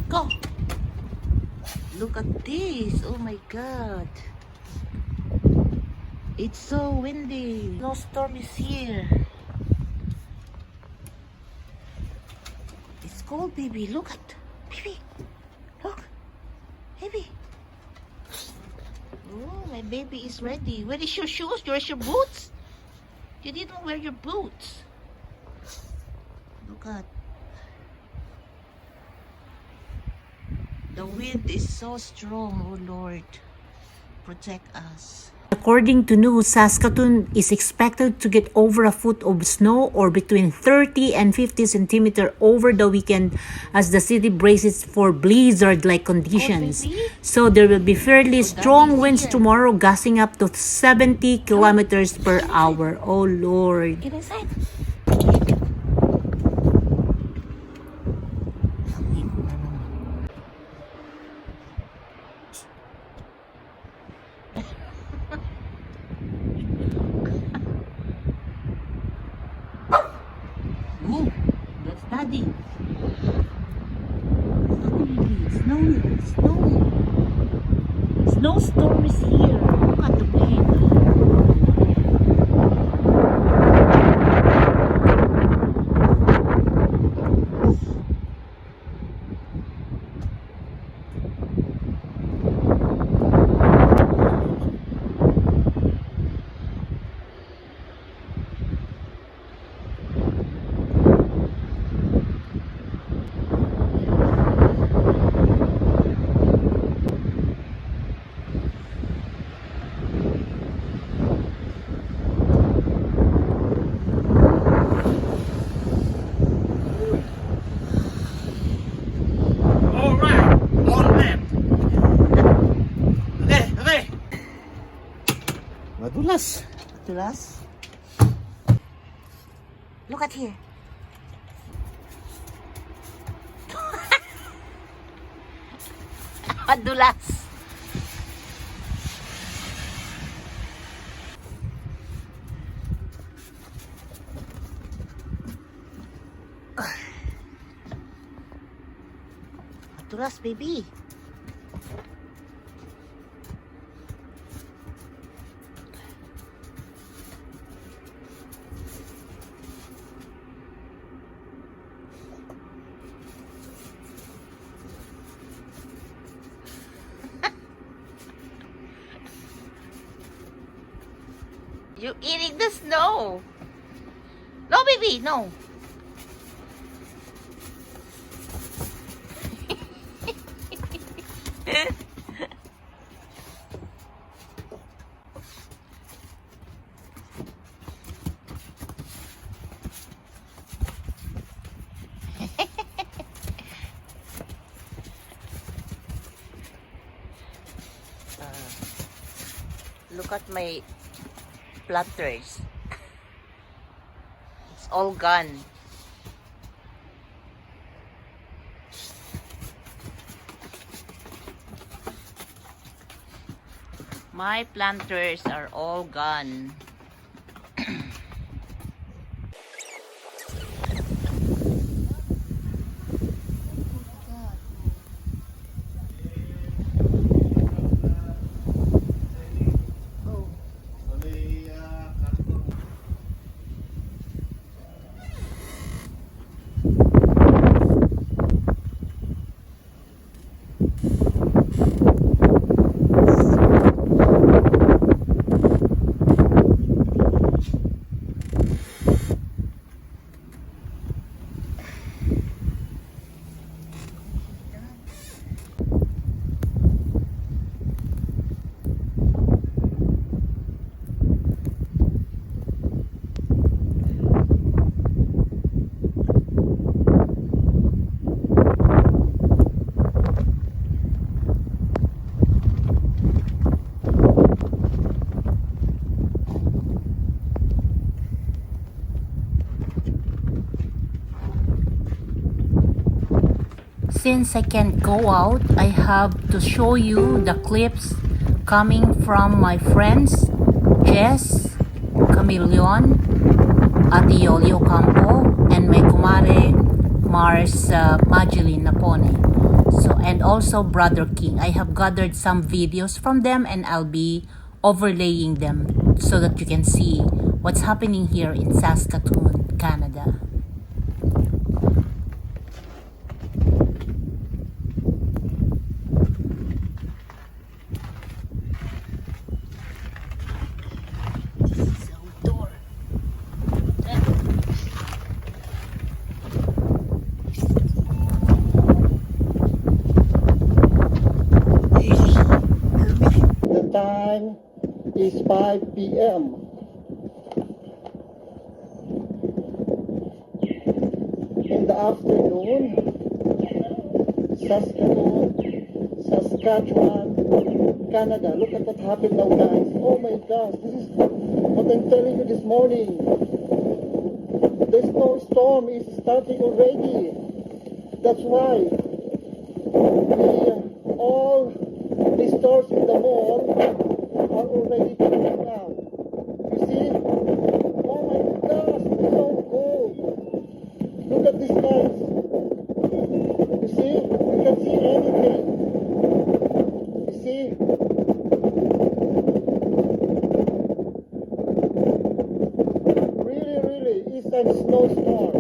Go! Look at this! Oh my God! It's so windy. Snowstorm is here. It's cold, baby. Look at, baby. Look, baby. Oh, my baby is ready. Where is your shoes? Where's your boots? You didn't wear your boots. Look at. The wind is so strong, oh Lord. Protect us. According to news, Saskatoon is expected to get over a foot of snow or between 30 and 50 centimeters over the weekend as the city braces for blizzard-like conditions. So there will be fairly strong winds tomorrow, gusting up to 70 kilometers per hour. Oh Lord. Get inside. Ooh, that's Daddy. Snowy. Snowstorm is here. Look at the wind. Madulas. Madulas. Look at here. Madulas. Madulas, baby. You eating the snow? No, baby, no. Look at my planters. It's all gone. My planters are all gone. Since I can't go out, I have to show you the clips coming from my friends Jess, Camillion, Ate Yolio Campo, and my kumare Mars Mageline Napone. So and also Brother King. I have gathered some videos from them and I'll be overlaying them so that you can see what's happening here in Saskatoon, Canada. The time is 5 p.m. In the afternoon, Saskatchewan, Canada. Look at what happened now, guys. Oh my gosh, this is what I'm telling you this morning. The snowstorm is starting already. That's why all the stores in the mall are already closed now. You see? Oh my gosh, it's so cold. Look at this, guys. You see? You can see anything. You see? Really, really, it's a snowstorm.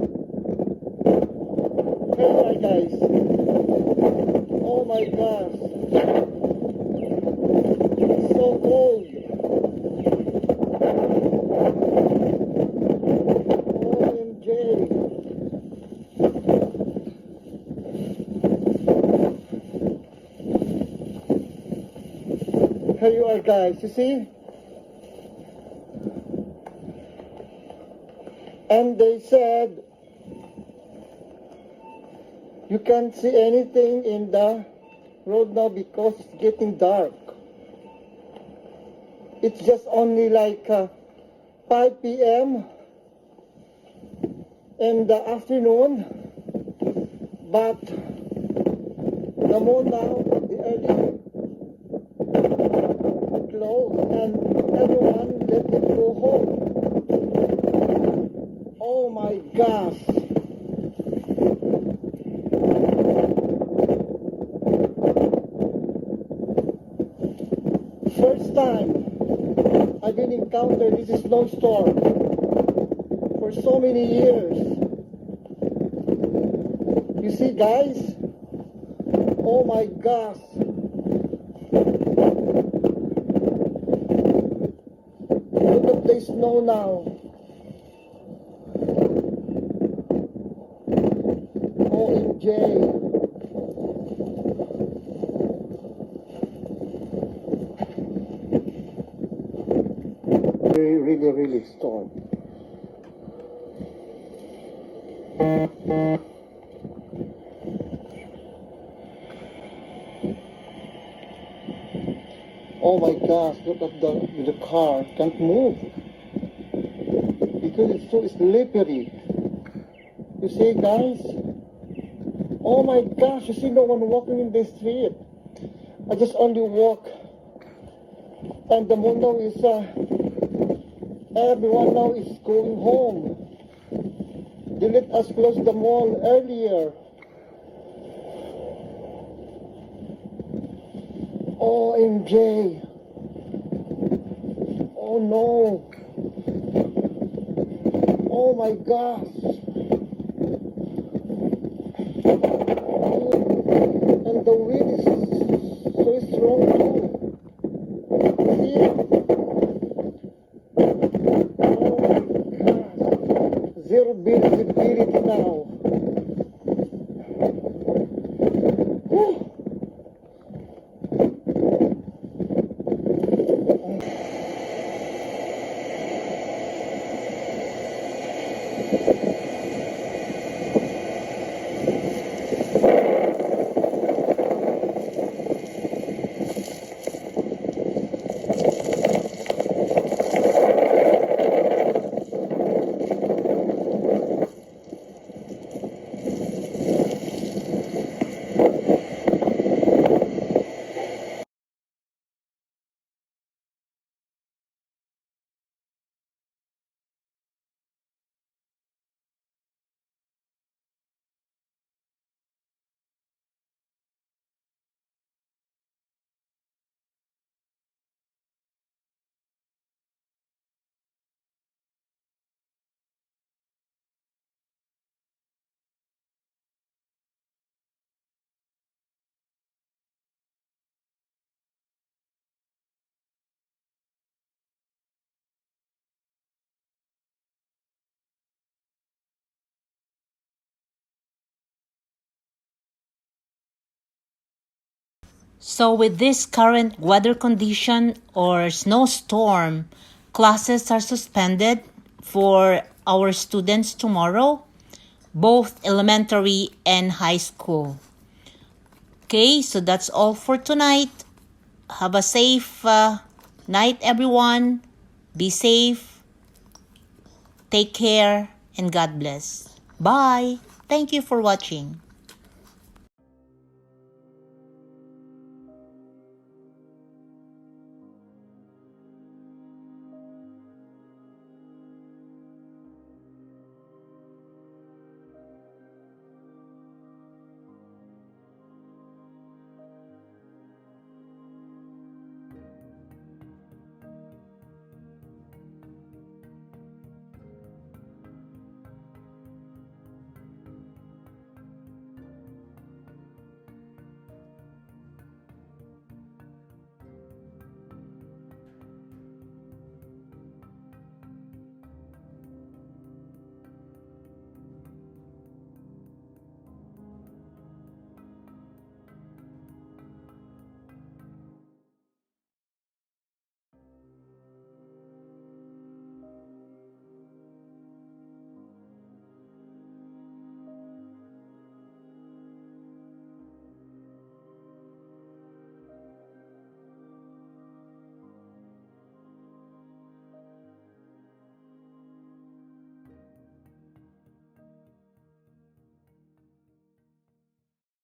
Hey, guys. Oh my gosh. It's so cold. OMG. Here you are, guys. You see? And they said you can't see anything in the road now because it's getting dark. It's just only like 5 p.m. in the afternoon, but the mall now, the early closed and everyone let it go home. Oh my gosh. First time I didn't encounter this snowstorm for so many years. You see, guys? Oh my gosh. Look at the snow now. OMG. Really storm. Oh my gosh, look at the car can't move because it's so slippery. You see, guys? Oh my gosh, you see no one walking in the street. I just only walk and the mall now is everyone now is going home. They let us close the mall earlier. OMG. Oh no. Oh my gosh. And the wind is so strong too. See? Zero visibility now. Whew. So with this current weather condition or snowstorm, classes are suspended for our students tomorrow, both elementary and high school. Okay, so that's all for tonight. Have a safe night, everyone. Be safe. Take care and God bless. Bye. Thank you for watching.